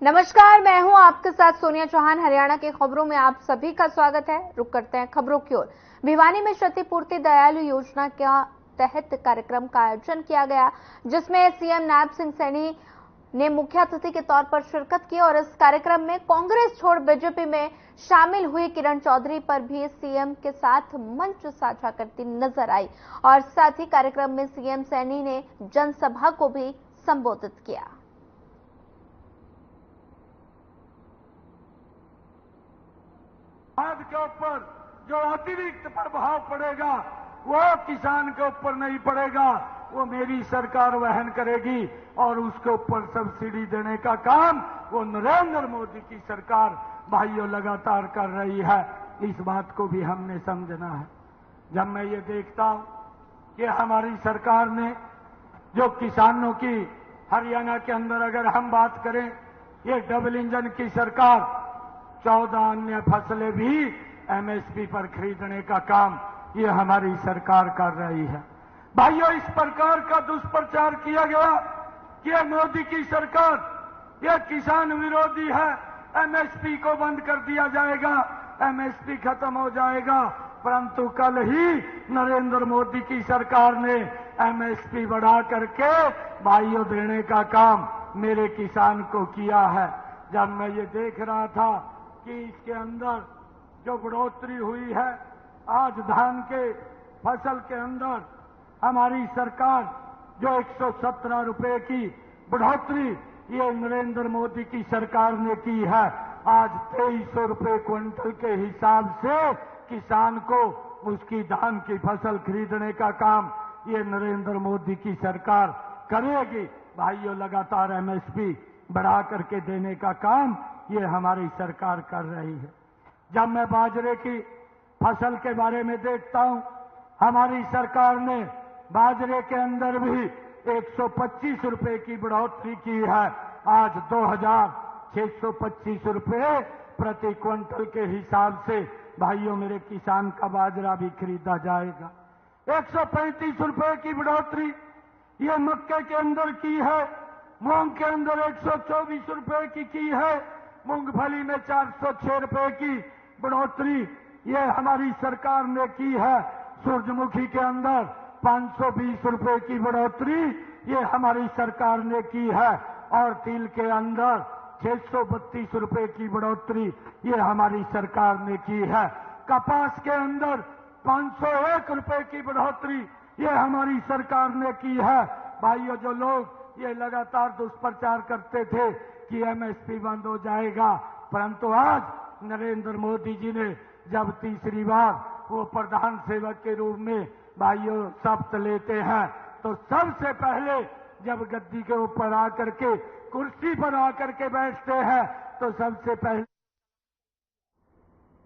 नमस्कार, मैं हूं आपके साथ सोनिया चौहान। हरियाणा की खबरों में आप सभी का स्वागत है। रुक करते हैं खबरों की ओर। भिवानी में क्षतिपूर्ति दयालु योजना के तहत कार्यक्रम का आयोजन किया गया, जिसमें सीएम नायब सिंह सैनी ने मुख्य अतिथि के तौर पर शिरकत की और इस कार्यक्रम में कांग्रेस छोड़ बीजेपी में शामिल हुई किरण चौधरी पर भी सीएम के साथ मंच साझा करती नजर आई और साथ ही कार्यक्रम में सीएम सैनी ने जनसभा को भी संबोधित किया। खाद के ऊपर जो अतिरिक्त प्रभाव पड़ेगा वो किसान के ऊपर नहीं पड़ेगा, वो मेरी सरकार वहन करेगी और उसके ऊपर सब्सिडी देने का काम वो नरेंद्र मोदी की सरकार भाइयों लगातार कर रही है। इस बात को भी हमने समझना है। जब मैं ये देखता हूं कि हमारी सरकार ने जो किसानों की हरियाणा के अंदर अगर हम बात करें, ये डबल इंजन की सरकार 14 अन्य फसलें भी एमएसपी पर खरीदने का काम ये हमारी सरकार कर रही है। भाइयों, इस प्रकार का दुष्प्रचार किया गया कि ये मोदी की सरकार ये किसान विरोधी है, एमएसपी को बंद कर दिया जाएगा, एमएसपी खत्म हो जाएगा। परंतु कल ही नरेंद्र मोदी की सरकार ने एमएसपी बढ़ा करके भाइयों देने का काम मेरे किसान को किया है। जब मैं ये देख रहा था कि इसके अंदर जो बढ़ोतरी हुई है, आज धान के फसल के अंदर हमारी सरकार जो 117 रुपए की बढ़ोतरी ये नरेंद्र मोदी की सरकार ने की है। आज 2300 रुपए क्विंटल के हिसाब से किसान को उसकी धान की फसल खरीदने का काम ये नरेंद्र मोदी की सरकार करेगी। भाइयों, लगातार एमएसपी बढ़ा करके देने का काम ये हमारी सरकार कर रही है। जब मैं बाजरे की फसल के बारे में देखता हूं, हमारी सरकार ने बाजरे के अंदर भी 125 रुपए की बढ़ोतरी की है। आज 2625 रुपए प्रति क्विंटल के हिसाब से भाइयों मेरे किसान का बाजरा भी खरीदा जाएगा। 135 रुपए की बढ़ोतरी ये मक्के के अंदर की है, मूंग के अंदर 124 रुपए की है, मूंगफली में 406 रुपए की बढ़ोतरी ये हमारी सरकार ने की है। सूरजमुखी के अंदर 520 रुपए की बढ़ोतरी ये हमारी सरकार ने की है और तिल के अंदर 632 रुपए की बढ़ोतरी ये हमारी सरकार ने की है। कपास के अंदर 501 रुपए की बढ़ोतरी ये हमारी सरकार ने की है। भाइयों, जो लोग ये लगातार दुष्प्रचार करते थे कि एमएसपी बंद हो जाएगा, परंतु आज नरेंद्र मोदी जी ने जब तीसरी बार वो प्रधान सेवक के रूप में भाइयों शपथ लेते हैं, तो सबसे पहले जब गद्दी के ऊपर आकर के कुर्सी पर आकर के बैठते हैं तो सबसे पहले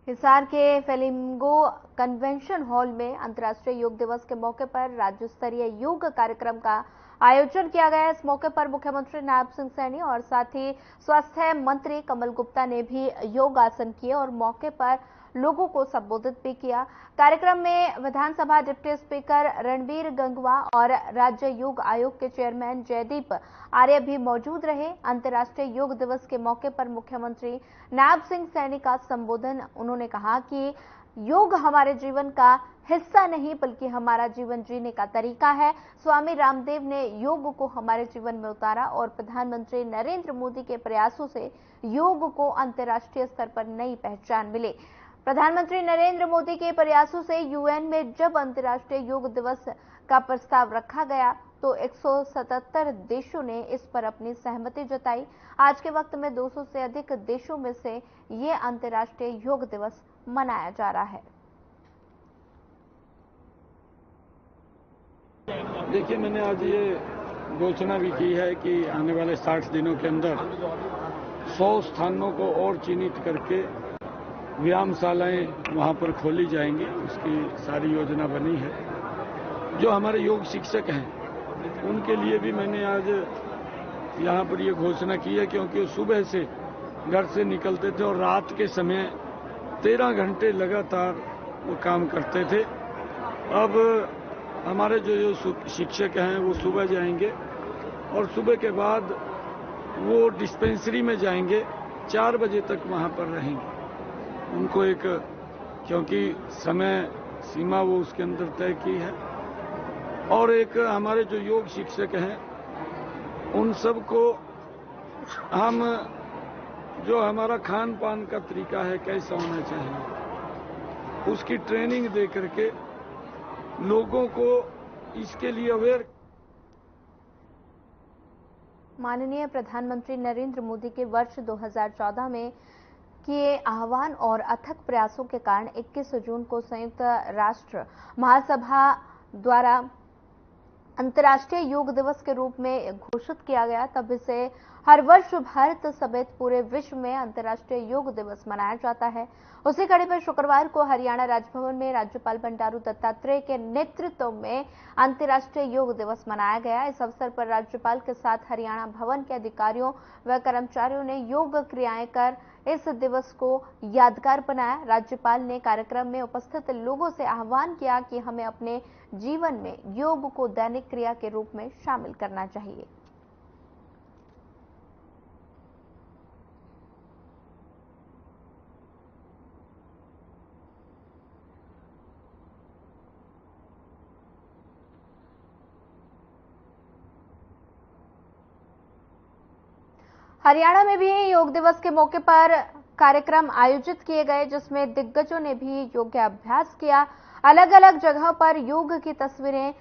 हिसार के फेलिंगो कन्वेंशन हॉल में अंतर्राष्ट्रीय योग दिवस के मौके पर राज्य स्तरीय योग कार्यक्रम का आयोजन किया गया। इस मौके पर मुख्यमंत्री नायब सिंह सैनी और साथ ही स्वास्थ्य मंत्री कमल गुप्ता ने भी योग आसन किए और मौके पर लोगों को संबोधित भी किया। कार्यक्रम में विधानसभा डिप्टी स्पीकर रणबीर गंगवा और राज्य योग आयोग के चेयरमैन जयदीप आर्य भी मौजूद रहे। अंतर्राष्ट्रीय योग दिवस के मौके पर मुख्यमंत्री नायब सिंह सैनी का संबोधन, उन्होंने कहा कि योग हमारे जीवन का हिस्सा नहीं बल्कि हमारा जीवन जीने का तरीका है। स्वामी रामदेव ने योग को हमारे जीवन में उतारा और प्रधानमंत्री नरेंद्र मोदी के प्रयासों से योग को अंतर्राष्ट्रीय स्तर पर नई पहचान मिली। प्रधानमंत्री नरेंद्र मोदी के प्रयासों से यूएन में जब अंतर्राष्ट्रीय योग दिवस का प्रस्ताव रखा गया तो 177 देशों ने इस पर अपनी सहमति जताई। आज के वक्त में 200 से अधिक देशों में से ये अंतर्राष्ट्रीय योग दिवस मनाया जा रहा है। देखिए, मैंने आज ये घोषणा भी की है कि आने वाले 60 दिनों के अंदर 100 स्थानों को और चिन्हित करके व्यायामशालाएं वहां पर खोली जाएंगी। उसकी सारी योजना बनी है। जो हमारे योग शिक्षक हैं उनके लिए भी मैंने आज यहाँ पर ये घोषणा की है, क्योंकि वो सुबह से घर से निकलते थे और रात के समय 13 घंटे लगातार वो काम करते थे। अब हमारे जो शिक्षक हैं वो सुबह जाएंगे और सुबह के बाद वो डिस्पेंसरी में जाएंगे, 4 बजे तक वहां पर रहेंगे। उनको एक, क्योंकि समय सीमा वो उसके अंदर तय की है। और एक हमारे जो योग शिक्षक हैं, उन सबको हम जो हमारा खान पान का तरीका है, कैसा होना चाहिए, उसकी ट्रेनिंग दे करके लोगों को इसके लिए अवेयर। माननीय प्रधानमंत्री नरेंद्र मोदी के वर्ष 2014 में किए आह्वान और अथक प्रयासों के कारण 21 जून को संयुक्त राष्ट्र महासभा द्वारा अंतर्राष्ट्रीय योग दिवस के रूप में घोषित किया गया। तब इसे हर वर्ष भारत समेत पूरे विश्व में अंतर्राष्ट्रीय योग दिवस मनाया जाता है। उसी कड़ी पर शुक्रवार को हरियाणा राजभवन में राज्यपाल बंडारू दत्तात्रेय के नेतृत्व में अंतर्राष्ट्रीय योग दिवस मनाया गया। इस अवसर पर राज्यपाल के साथ हरियाणा भवन के अधिकारियों व कर्मचारियों ने योग क्रियाएं कर इस दिवस को यादगार बनाया। राज्यपाल ने कार्यक्रम में उपस्थित लोगों से आह्वान किया कि हमें अपने जीवन में योग को दैनिक क्रिया के रूप में शामिल करना चाहिए। हरियाणा में भी योग दिवस के मौके पर कार्यक्रम आयोजित किए गए, जिसमें दिग्गजों ने भी योगाभ्यास किया। अलग अलग जगहों पर योग की तस्वीरें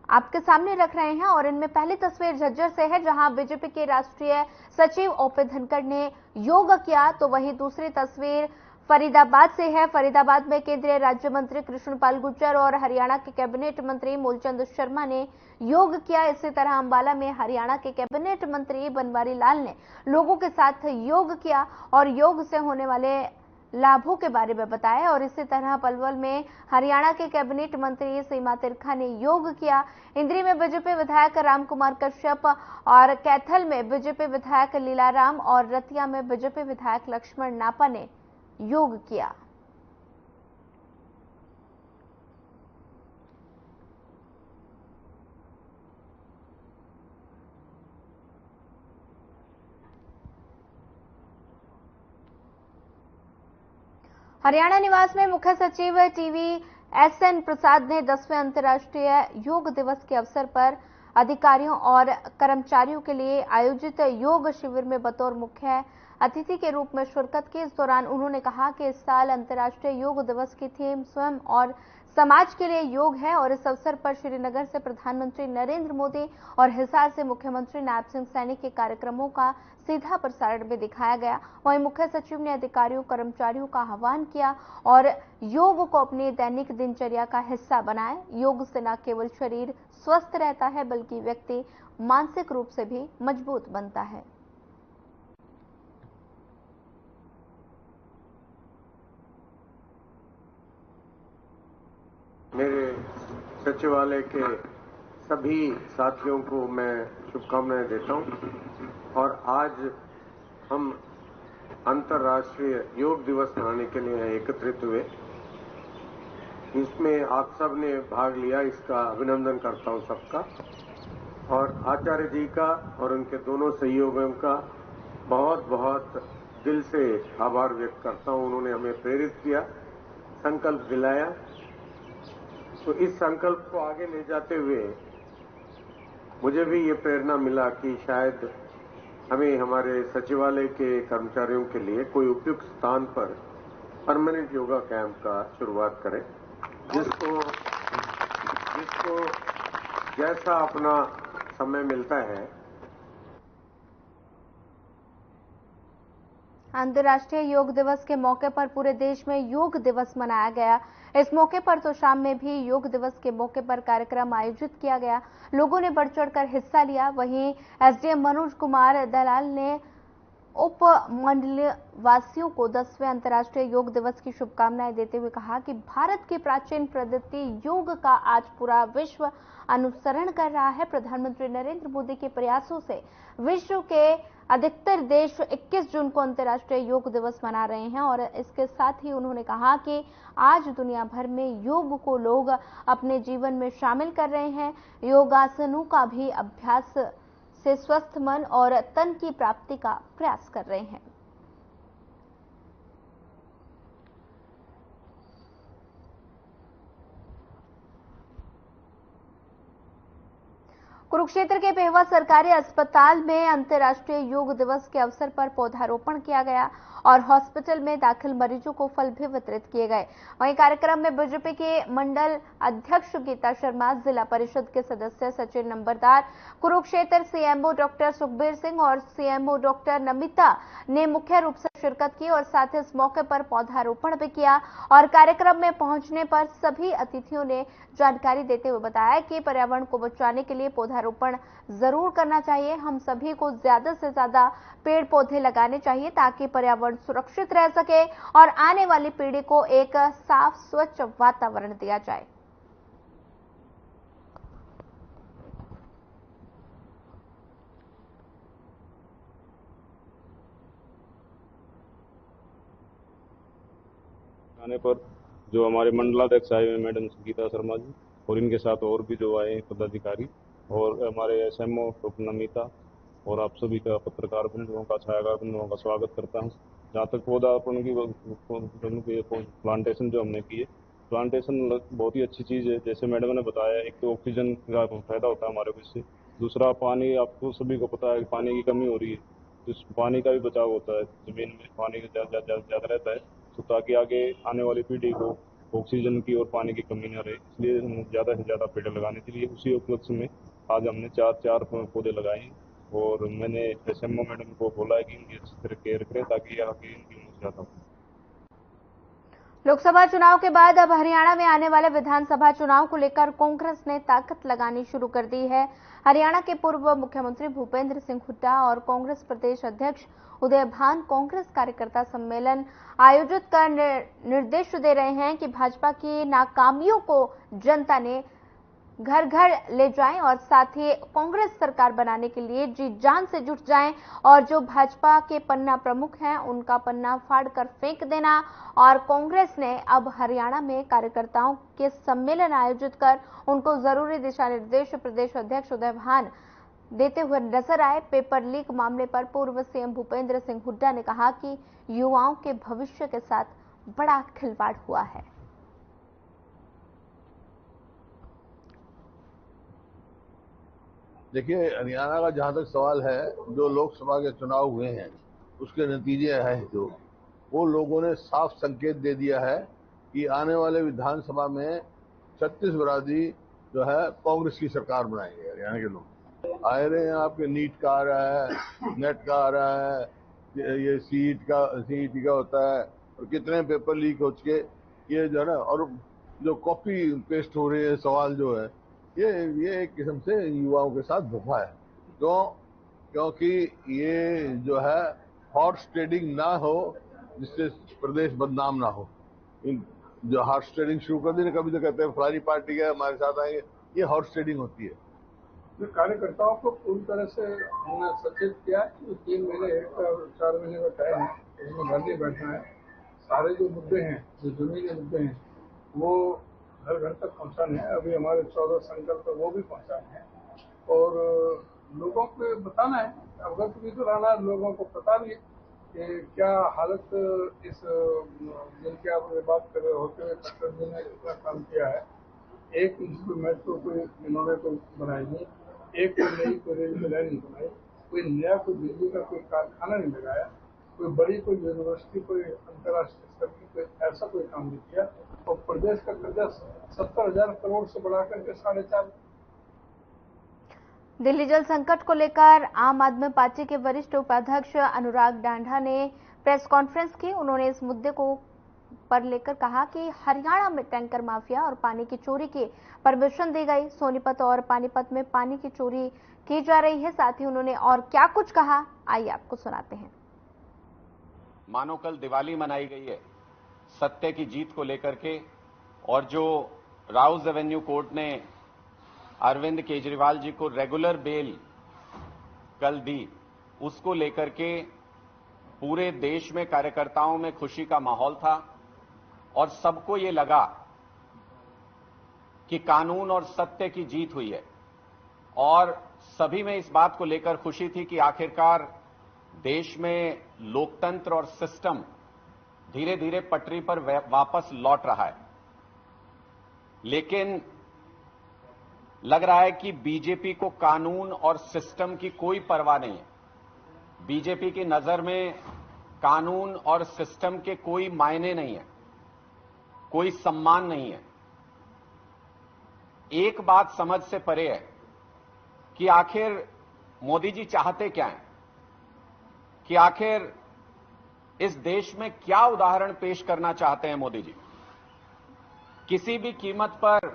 आपके सामने रख रहे हैं और इनमें पहली तस्वीर झज्जर से है, जहां बीजेपी के राष्ट्रीय सचिव ओपी धनखड़ ने योग किया, तो वहीं दूसरी तस्वीर फरीदाबाद से है। फरीदाबाद में केंद्रीय राज्य मंत्री कृष्णपाल गुर्जर और हरियाणा के कैबिनेट मंत्री मूलचंद शर्मा ने योग किया। इसी तरह अंबाला में हरियाणा के कैबिनेट मंत्री बनवारी लाल ने लोगों के साथ योग किया और योग से होने वाले लाभों के बारे में बताया। और इसी तरह पलवल में हरियाणा के कैबिनेट मंत्री सीमा तिरखा ने योग किया। इंद्री में बीजेपी विधायक रामकुमार कश्यप और कैथल में बीजेपी विधायक लीलाराम और रतिया में बीजेपी विधायक लक्ष्मण नापा ने योग किया। हरियाणा निवास में मुख्य सचिव टीवी एसएन प्रसाद ने 10वें अंतर्राष्ट्रीय योग दिवस के अवसर पर अधिकारियों और कर्मचारियों के लिए आयोजित योग शिविर में बतौर मुख्य अतिथि के रूप में शिरकत की। इस दौरान उन्होंने कहा कि इस साल अंतर्राष्ट्रीय योग दिवस की थीम स्वयं और समाज के लिए योग है और इस अवसर पर श्रीनगर से प्रधानमंत्री नरेंद्र मोदी और हिसार से मुख्यमंत्री नायब सिंह सैनी के कार्यक्रमों का सीधा प्रसारण भी दिखाया गया। वहीं मुख्य सचिव ने अधिकारियों कर्मचारियों का आह्वान किया और योग को अपनी दैनिक दिनचर्या का हिस्सा बनाएं। योग से न केवल शरीर स्वस्थ रहता है बल्कि व्यक्ति मानसिक रूप से भी मजबूत बनता है। मेरे सचिवालय के सभी साथियों को मैं शुभकामनाएं देता हूं और आज हम अंतर्राष्ट्रीय योग दिवस मनाने के लिए एकत्रित हुए। इसमें आप सब ने भाग लिया, इसका अभिनंदन करता हूं सबका और आचार्य जी का और उनके दोनों सहयोगियों का बहुत बहुत दिल से आभार व्यक्त करता हूं। उन्होंने हमें प्रेरित किया, संकल्प दिलाया। तो इस संकल्प को आगे ले जाते हुए मुझे भी ये प्रेरणा मिला कि शायद हमें हमारे सचिवालय के कर्मचारियों के लिए कोई उपयुक्त स्थान पर परमानेंट योगा कैंप का शुरुआत करें, जिसको जैसा अपना समय मिलता है। अंतर्राष्ट्रीय योग दिवस के मौके पर पूरे देश में योग दिवस मनाया गया। इस मौके पर तो शाम में भी योग दिवस के मौके पर कार्यक्रम आयोजित किया गया। लोगों ने बढ़ चढ़कर हिस्सा लिया। वहीं एसडीएम मनोज कुमार दलाल ने उप मंडलीय वासियों को 10वें अंतर्राष्ट्रीय योग दिवस की शुभकामनाएं देते हुए कहा कि भारत की प्राचीन पद्धति योग का आज पूरा विश्व अनुसरण कर रहा है। प्रधानमंत्री नरेंद्र मोदी के प्रयासों से विश्व के अधिकतर देश 21 जून को अंतर्राष्ट्रीय योग दिवस मना रहे हैं और इसके साथ ही उन्होंने कहा कि आज दुनिया भर में योग को लोग अपने जीवन में शामिल कर रहे हैं। योगासनों का भी अभ्यास से स्वस्थ मन और तन की प्राप्ति का प्रयास कर रहे हैं। कुरुक्षेत्र के पेहवा सरकारी अस्पताल में अंतर्राष्ट्रीय योग दिवस के अवसर पर पौधारोपण किया गया और हॉस्पिटल में दाखिल मरीजों को फल भी वितरित किए गए। वहीं कार्यक्रम में बीजेपी के मंडल अध्यक्ष गीता शर्मा, जिला परिषद के सदस्य सचिन नंबरदार, कुरुक्षेत्र सीएमओ डॉक्टर सुखबीर सिंह और सीएमओ डॉक्टर नमिता ने मुख्य रूप से शिरकत की और साथ ही इस मौके पर पौधारोपण भी किया। और कार्यक्रम में पहुंचने पर सभी अतिथियों ने जानकारी देते हुए बताया कि पर्यावरण को बचाने के लिए पौधारोपण जरूर करना चाहिए। हम सभी को ज्यादा से ज्यादा पेड़ पौधे लगाने चाहिए ताकि पर्यावरण सुरक्षित रह सके और आने वाली पीढ़ी को एक साफ स्वच्छ वातावरण दिया जाए। आने पर जो हमारे मंडलाध्यक्ष आए हुए मैडम गीता शर्मा जी और इनके साथ और भी जो आए पदाधिकारी और हमारे एसएमओ डॉक्टर नमिता और आप सभी का पत्रकार बंधुओं का, छायाकार बंधुओं का स्वागत करता हूं। जहाँ तक पौधारोपण की प्लांटेशन जो हमने की है, प्लांटेशन बहुत ही अच्छी चीज़ है। जैसे मैडम ने बताया, एक तो ऑक्सीजन का फायदा होता है हमारे को इससे, दूसरा पानी, आपको सभी को पता है पानी की कमी हो रही है, तो पानी का भी बचाव होता है। जमीन में पानी ज़्यादा रहता है, तो ताकि आगे आने वाली पीढ़ी को ऑक्सीजन की और पानी की कमी न रहे, इसलिए हम ज़्यादा से ज़्यादा पेड़ लगाने के लिए उसी उपलक्ष्य में आज हमने चार पौधे लगाए हैं। और मैंने एसएमओ मैडम को बोला है कि इनकी अच्छी तरह केयर करें ताकि आगे इनकी उम्र ज़्यादा हो। लोकसभा चुनाव के बाद अब हरियाणा में आने वाले विधानसभा चुनाव को लेकर कांग्रेस ने ताकत लगानी शुरू कर दी है। हरियाणा के पूर्व मुख्यमंत्री भूपेंद्र सिंह हुड्डा और कांग्रेस प्रदेश अध्यक्ष उदय भान कांग्रेस कार्यकर्ता सम्मेलन आयोजित कर निर्देश दे रहे हैं कि भाजपा की नाकामियों को जनता ने घर घर ले जाएं और साथ ही कांग्रेस सरकार बनाने के लिए जी जान से जुट जाएं और जो भाजपा के पन्ना प्रमुख हैं उनका पन्ना फाड़कर फेंक देना। और कांग्रेस ने अब हरियाणा में कार्यकर्ताओं के सम्मेलन आयोजित कर उनको जरूरी दिशा निर्देश प्रदेश अध्यक्ष उदय भान देते हुए नजर आए। पेपर लीक मामले पर पूर्व सीएम भूपेंद्र सिंह हुड्डा ने कहा कि युवाओं के भविष्य के साथ बड़ा खिलवाड़ हुआ है। देखिए, हरियाणा का जहां तक सवाल है, जो लोकसभा के चुनाव हुए हैं उसके नतीजे हैं, जो वो लोगों ने साफ संकेत दे दिया है कि आने वाले विधानसभा में छत्तीसगढ़ी जो है कांग्रेस की सरकार बनाएंगे। हरियाणा के लोग आए रहे हैं, आपके नीट का आ रहा है, नेट का आ रहा है, ये सीईटी का होता है, और कितने पेपर लीक हो चुके, ये जो है ना, और जो कॉपी पेस्ट हो रहे हैं सवाल जो है, ये एक किस्म से युवाओं के साथ धोखा है। क्योंकि ये जो है हॉर्स ट्रेडिंग ना हो, जिससे प्रदेश बदनाम ना हो। जो हॉर्स ट्रेडिंग शुरू कर दी ना, कभी तो कहते हैं फलानी पार्टी के हमारे साथ आएंगे, ये हॉर्स ट्रेडिंग होती है। कार्यकर्ताओं को पूरी तरह से हमने सचेत किया कि 3 महीने का 4 महीने का टाइम है, इसमें घर नहीं बैठना है। सारे जो मुद्दे हैं, जो जमीन के मुद्दे हैं, वो घर घर तक पहुंचाने हैं। अभी हमारे 14 संकल्प वो भी पहुंचाने हैं और लोगों को बताना है, अवगत भी तो रहना है लोगों को, पता भी कि क्या हालत इस जिनके आप बात कर रहे होते हुए खट्टर जी ने इतना काम किया है। एक इंच मेट्रो कोई इन्होंने तो बनाई नहीं, एक कोई नई कोई रेलवे लाइन नहीं बनाई, कोई नया कोई बिजली का कोई कारखाना नहीं लगाया, कोई बड़ी कोई यूनिवर्सिटी, कोई अंतर्राष्ट्रीय स्तर की कोई ऐसा कोई काम नहीं किया। और प्रदेश का कर्जा 70,000 करोड़ से बढ़ाकर के 4.5। दिल्ली जल संकट को लेकर आम आदमी पार्टी के वरिष्ठ उपाध्यक्ष अनुराग डांडा ने प्रेस कॉन्फ्रेंस की। उन्होंने इस मुद्दे को पर लेकर कहा कि हरियाणा में टैंकर माफिया और पानी की चोरी की परमिशन दी गई, सोनीपत और पानीपत में पानी की चोरी की जा रही है। साथ ही उन्होंने और क्या कुछ कहा, आइए आपको सुनाते हैं। मानो कल दिवाली मनाई गई है सत्य की जीत को लेकर के, और जो राउज एवेन्यू कोर्ट ने अरविंद केजरीवाल जी को रेगुलर बेल कल दी, उसको लेकर के पूरे देश में कार्यकर्ताओं में खुशी का माहौल था और सबको ये लगा कि कानून और सत्य की जीत हुई है। और सभी में इस बात को लेकर खुशी थी कि आखिरकार देश में लोकतंत्र और सिस्टम धीरे धीरे पटरी पर वापस लौट रहा है। लेकिन लग रहा है कि बीजेपी को कानून और सिस्टम की कोई परवाह नहीं है। बीजेपी की नजर में कानून और सिस्टम के कोई मायने नहीं है, कोई सम्मान नहीं है। एक बात समझ से परे है कि आखिर मोदी जी चाहते क्या हैं, कि आखिर इस देश में क्या उदाहरण पेश करना चाहते हैं मोदी जी। किसी भी कीमत पर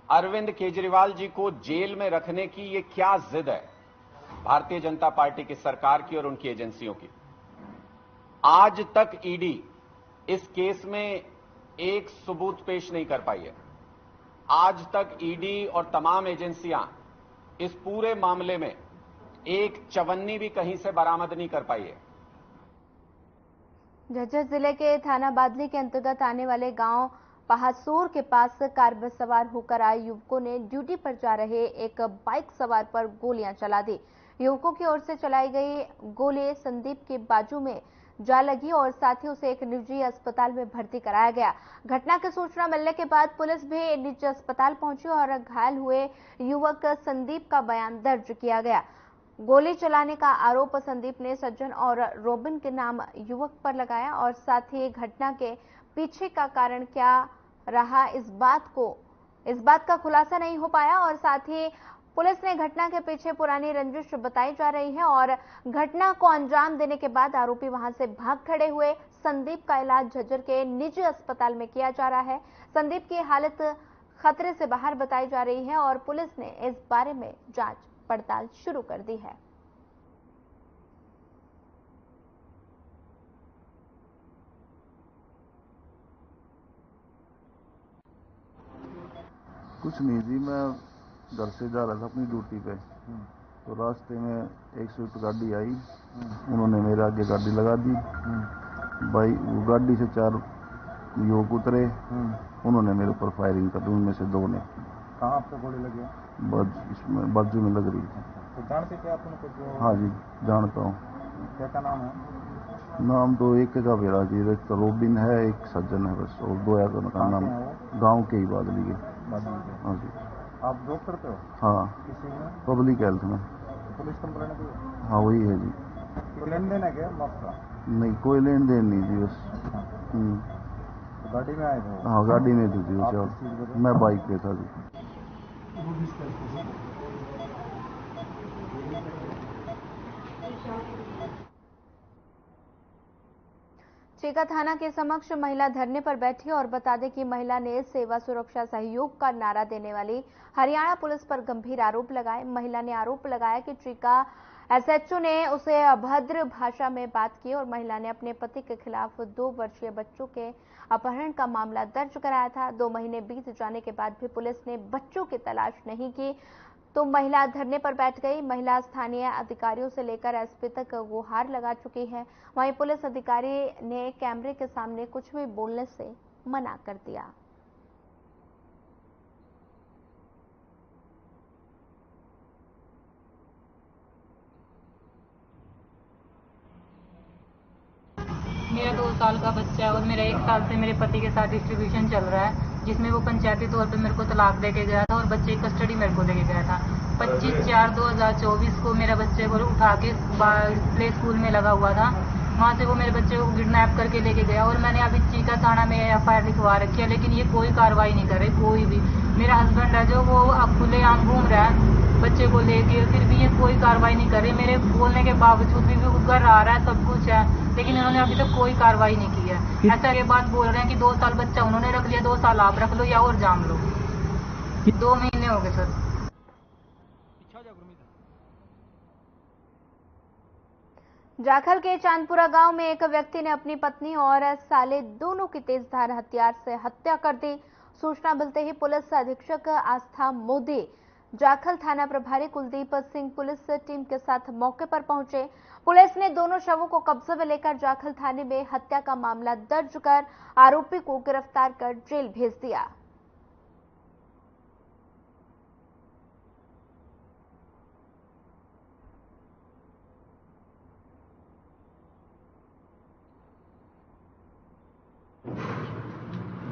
अरविंद केजरीवाल जी को जेल में रखने की ये क्या जिद है भारतीय जनता पार्टी की सरकार की और उनकी एजेंसियों की। आज तक ईडी इस केस में एक सबूत पेश नहीं कर पाई है। आज तक ईडी और तमाम एजेंसियां इस पूरे मामले में एक चवन्नी भी कहीं से बरामद नहीं कर पाई है। झज्जर जिले के थाना बादली के अंतर्गत आने वाले गांव पहासोर के पास कार में सवार होकर आए युवकों ने ड्यूटी पर जा रहे एक बाइक सवार पर गोलियां चला दी। युवकों की ओर से चलाई गई गोली संदीप के बाजू में जा लगी और साथ ही उसे एक निजी अस्पताल में भर्ती कराया गया। घटना की सूचना मिलने के बाद पुलिस भी निजी अस्पताल पहुंची और घायल हुए युवक संदीप का बयान दर्ज किया गया। गोली चलाने का आरोप संदीप ने सज्जन और रोबिन के नाम युवक पर लगाया और साथ ही घटना के पीछे का कारण क्या रहा इस बात का खुलासा नहीं हो पाया और साथ ही पुलिस ने घटना के पीछे पुरानी रंजिश बताई जा रही है और घटना को अंजाम देने के बाद आरोपी वहां से भाग खड़े हुए। संदीप का इलाज झज्जर के निजी अस्पताल में किया जा रहा है। संदीप की हालत खतरे से बाहर बताई जा रही है और पुलिस ने इस बारे में जांच पड़ताल शुरू कर दी है। कुछ नहीं जी, मैं घर से जा रहा था अपनी ड्यूटी पे, तो रास्ते में एक स्विफ्ट गाड़ी आई, उन्होंने मेरे आगे गाड़ी लगा दी। भाई वो गाड़ी से 4 युवक उतरे, उन्होंने मेरे ऊपर फायरिंग कर दी। उनमें से 2 ने। कहाँ आपको गोली लगी? इसमें बाजू में लग रही थी। तो जानते क्या आप उनको? हाँ जी जानता हूँ। क्या नाम है? नाम तो एक का मेरा जी, एक तो रोबिन है, एक सज्जन है, बस। और 2 यार का नाम गाँव के ही बादली के। हाँ जी। आप जॉब करते हो? हाँ। किसी में? पब्लिक हेल्थ में। पुलिस कंप्लेंट दी? हाँ वही है जी। तो लेन देन है क्या आपका? नहीं कोई लेन देन नहीं जी, बस। तो गाड़ी में आए थे? हाँ गाड़ी में थी जी। और मैं बाइक पे था जी। चीका थाना के समक्ष महिला धरने पर बैठी और बता दें कि महिला ने सेवा सुरक्षा सहयोग का नारा देने वाली हरियाणा पुलिस पर गंभीर आरोप लगाए। महिला ने आरोप लगाया कि चीका एसएचओ ने उसे अभद्र भाषा में बात की और महिला ने अपने पति के खिलाफ 2 वर्षीय बच्चों के अपहरण का मामला दर्ज कराया था। 2 महीने बीत जाने के बाद भी पुलिस ने बच्चों की तलाश नहीं की तो महिला धरने पर बैठ गई। महिला स्थानीय अधिकारियों से लेकर एसपी तक गुहार लगा चुकी है। वहीं पुलिस अधिकारी ने कैमरे के सामने कुछ भी बोलने से मना कर दिया। मेरा 2 साल का बच्चा है और मेरा 1 साल से मेरे पति के साथ डिस्ट्रीब्यूशन चल रहा है, जिसमें वो पंचायती तौर पे मेरे को तलाक दे के गया था और बच्चे की कस्टडी मेरे को दे के गया था। 25/4/2024 को मेरा बच्चे को उठा के प्ले स्कूल में लगा हुआ था, वहाँ से वो मेरे बच्चे को किडनैप करके लेके गया और मैंने अभी चीका थाना में FIR लिखवा रखी है, लेकिन ये कोई कार्रवाई नहीं कर रही कोई भी। मेरा हस्बैंड है जो वो अब खुलेआम घूम रहा है बच्चे को लेके, फिर भी ये कोई कार्रवाई नहीं कर रही। मेरे बोलने के बावजूद भी वो घर आ रहा है, सब कुछ है, लेकिन इन्होंने अभी तक कोई कार्रवाई नहीं की है। ऐसा ये बात बोल रहे हैं कि 2 साल बच्चा उन्होंने रख लिया, 2 साल आप रख लो या और जान लो। 2 महीने हो गए सर। जाखल के चांदपुरा गांव में एक व्यक्ति ने अपनी पत्नी और साले दोनों की तेजधार हथियार से हत्या कर दी। सूचना मिलते ही पुलिस अधीक्षक आस्था मोदी, जाखल थाना प्रभारी कुलदीप सिंह पुलिस टीम के साथ मौके पर पहुंचे। पुलिस ने दोनों शवों को कब्जे में लेकर जाखल थाने में हत्या का मामला दर्ज कर आरोपी को गिरफ्तार कर जेल भेज दिया।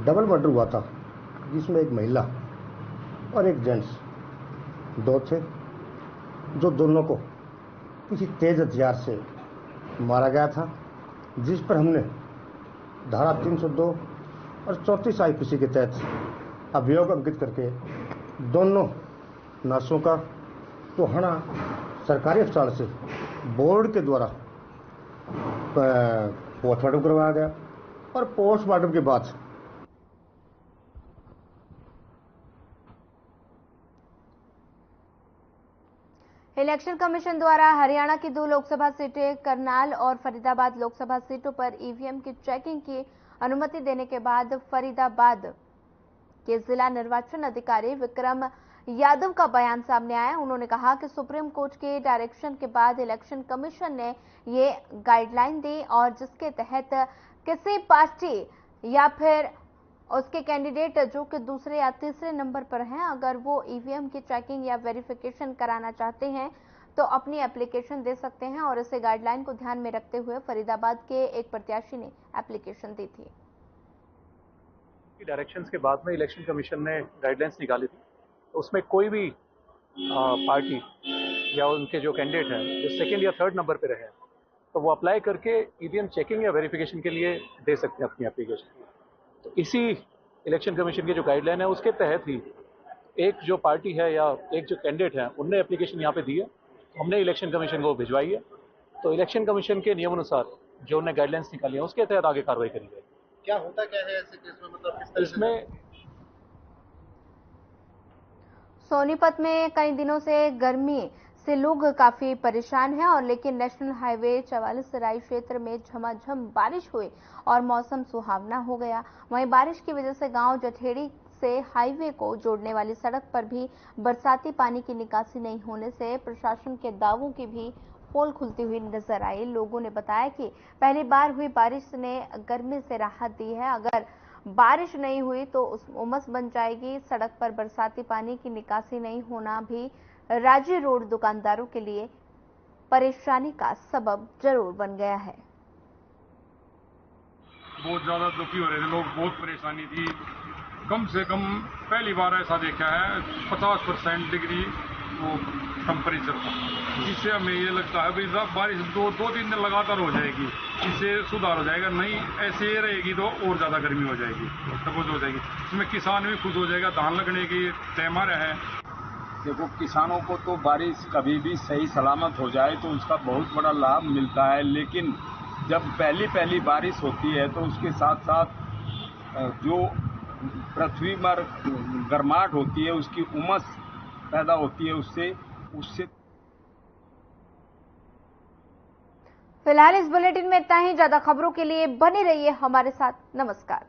डबल मर्डर हुआ था, जिसमें एक महिला और एक जेंट्स दो थे, जो दोनों को किसी तेज हथियार से मारा गया था, जिस पर हमने धारा 302 और 34 आईपीसी के तहत अभियोग अंकित करके दोनों नर्सों का टोहाना सरकारी अस्पताल से बोर्ड के द्वारा पोस्टमार्टम करवाया गया और पोस्टमार्टम के बाद इलेक्शन कमीशन द्वारा हरियाणा की 2 लोकसभा सीटें करनाल और फरीदाबाद लोकसभा सीटों पर ईवीएम की चेकिंग की अनुमति देने के बाद फरीदाबाद के जिला निर्वाचन अधिकारी विक्रम यादव का बयान सामने आया। उन्होंने कहा कि सुप्रीम कोर्ट के डायरेक्शन के बाद इलेक्शन कमीशन ने ये गाइडलाइन दी और जिसके तहत किसी पार्टी या फिर उसके कैंडिडेट जो कि दूसरे या तीसरे नंबर पर हैं, अगर वो ईवीएम की चेकिंग या वेरिफिकेशन कराना चाहते हैं तो अपनी एप्लीकेशन दे सकते हैं और इसे गाइडलाइन को ध्यान में रखते हुए फरीदाबाद के एक प्रत्याशी ने एप्लीकेशन दी थी। डायरेक्शंस के बाद में इलेक्शन कमीशन ने गाइडलाइंस निकाली थी, तो उसमें कोई भी पार्टी या उनके जो कैंडिडेट हैं जो सेकेंड या थर्ड नंबर पे रहे हैं तो वो अप्लाई करके ईवीएम चेकिंग या वेरिफिकेशन के लिए दे सकते हैं अपनी एप्लीकेशन। तो इसी इलेक्शन कमीशन की जो गाइडलाइन है उसके तहत ही एक जो पार्टी है या एक जो कैंडिडेट है उनने एप्लीकेशन यहाँ पे दी है, हमने इलेक्शन कमीशन को भिजवाई है, तो इलेक्शन कमीशन के नियमानुसार जो उन्होंने गाइडलाइंस निकाली है उसके तहत आगे कार्रवाई करी जाएगी। क्या होता क्या है ऐसे केस में, मतलब किस तरह इसमें सोनीपत में कई दिनों से गर्मी से लोग काफी परेशान हैं और लेकिन नेशनल हाईवे 44 सराई क्षेत्र में झमाझम बारिश हुई और मौसम सुहावना हो गया। वहीं बारिश की वजह से गांव जठेड़ी से हाईवे को जोड़ने वाली सड़क पर भी बरसाती पानी की निकासी नहीं होने से प्रशासन के दावों की भी पोल खुलती हुई नजर आई। लोगों ने बताया कि पहली बार हुई बारिश ने गर्मी से राहत दी है, अगर बारिश नहीं हुई तो उमस बन जाएगी। सड़क पर बरसाती पानी की निकासी नहीं होना भी राजी रोड दुकानदारों के लिए परेशानी का सबब जरूर बन गया है। बहुत ज्यादा दुखी हो रहे थे लोग, बहुत परेशानी थी। कम से कम पहली बार ऐसा देखा है 50% डिग्री वो टेम्परेचर था, जिससे हमें ये लगता है भाई बारिश दो तीन दिन लगातार हो जाएगी, इससे सुधार हो जाएगा। नहीं ऐसे रहेगी तो और ज्यादा गर्मी हो जाएगी, तब हो जाएगी। इसमें किसान भी खुश हो जाएगा, धान लगने की टाइम आ रहा है। देखो, किसानों को तो बारिश कभी भी सही सलामत हो जाए तो उसका बहुत बड़ा लाभ मिलता है, लेकिन जब पहली बारिश होती है तो उसके साथ साथ जो पृथ्वी पर गर्माहट होती है, उसकी उमस पैदा होती है, उससे फिलहाल इस बुलेटिन में इतना ही। ज्यादा खबरों के लिए बने रहिए हमारे साथ। नमस्कार।